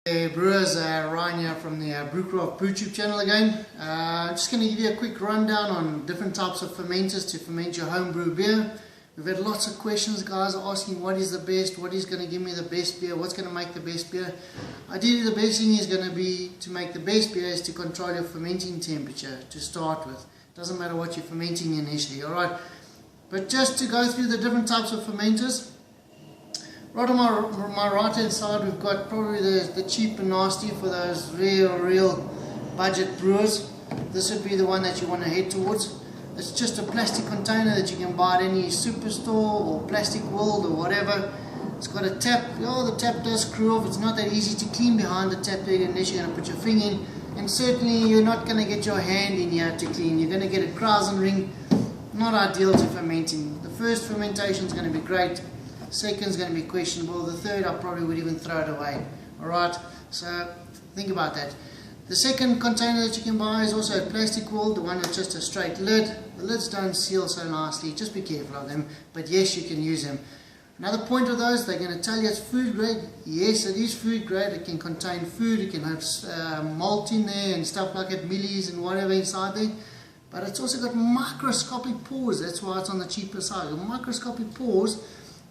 Hey brewers, Ryan here from the Brew channel again. Just going to give you a quick rundown on different types of fermenters to ferment your homebrew beer. We've had lots of questions, guys asking what is the best, what is going to give me the best beer, what's going to make the best beer. Ideally the best thing is going to be to make the best beer is to control your fermenting temperature to start with. Doesn't matter what you're fermenting initially, alright? But just to go through the different types of fermenters. Right on my right hand side we've got probably the cheap and nasty for those real budget brewers. This would be the one that you want to head towards. It's just a plastic container that you can buy at any superstore or Plastic World or whatever. It's got a tap. The tap does screw off. It's not that easy to clean behind the tap lid unless you're going to put your finger in. And certainly you're not going to get your hand in here to clean. You're going to get a Krausen ring. Not ideal to fermenting. The first fermentation is going to be great. Second is going to be questionable. The third I probably would even throw it away. Alright, so think about that. The second container that you can buy is also a Plastic World, the one with just a straight lid. The lids don't seal so nicely, just be careful of them, but yes, you can use them. Another point of those, they're going to tell you it's food grade. Yes, it is food grade. It can contain food, it can have malt in there and stuff like that, millies and whatever inside there. But it's also got microscopic pores, that's why it's on the cheaper side. Microscopic pores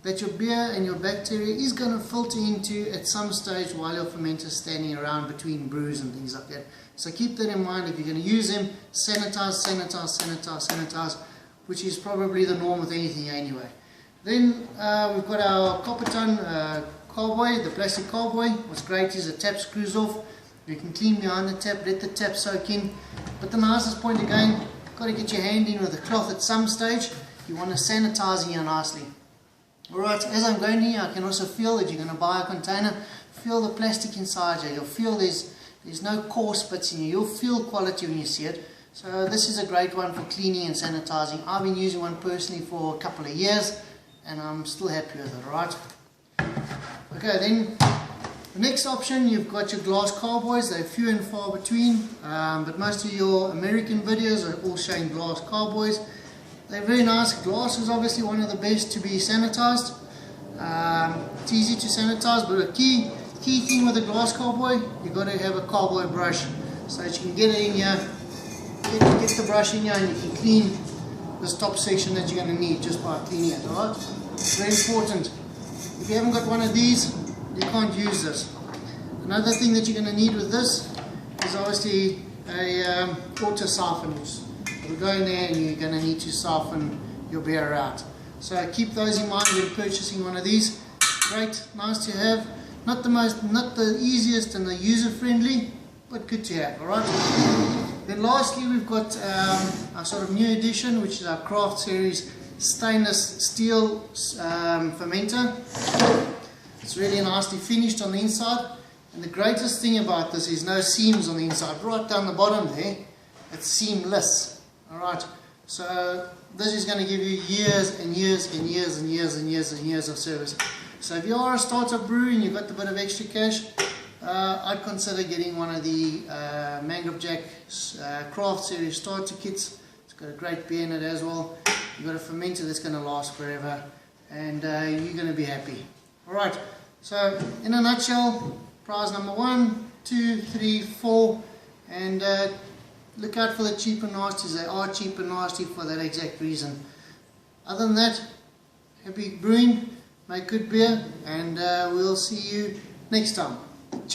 that your beer and your bacteria is going to filter into at some stage while your fermenter is standing around between brews and things like that. So keep that in mind. If you're going to use them, sanitize, which is probably the norm with anything anyway. Then we've got our Copperton carboy, the plastic carboy. What's great is the tap screws off. You can clean behind the tap, let the tap soak in. But the nicest point again, got to get your hand in with a cloth at some stage. You want to sanitize here nicely. Alright, as I'm going here, I can also feel that you're going to buy a container. Feel the plastic inside here. You'll feel there's no coarse bits in here. You'll feel quality when you see it. So this is a great one for cleaning and sanitizing. I've been using one personally for a couple of years and I'm still happy with it, alright? Okay, then the next option, you've got your glass carboys. They're few and far between, but most of your American videos are all showing glass carboys. They're very nice. Glass is obviously one of the best to be sanitized. It's easy to sanitize, but a key thing with a glass carboy, you've got to have a carboy brush so that you can get it in here, get the brush in here, and you can clean this top section that you're going to need just by cleaning it. Alright? Very important. If you haven't got one of these, you can't use this. Another thing that you're going to need with this is obviously a auto siphon. You'll go in there and you're going to need to soften your beer out. So keep those in mind when purchasing one of these. Great, nice to have. Not the easiest and the user friendly, but good to have. Alright. Then lastly we've got our sort of new edition, which is our Craft Series stainless steel fermenter. It's really nicely finished on the inside. And the greatest thing about this is no seams on the inside. Right down the bottom there, it's seamless. Alright, so this is going to give you years and years and years and years and years and years of service. So if you are a startup brewery and you've got a bit of extra cash, I'd consider getting one of the Mangrove Jack Craft Series starter kits. It's got a great beer in it as well. You've got a fermenter that's going to last forever and you're going to be happy. Alright, so in a nutshell, prize number 1, 2, 3, 4 and look out for the cheap and nasties. They are cheap and nasty for that exact reason. Other than that, happy brewing, make good beer, and we'll see you next time. Cheers.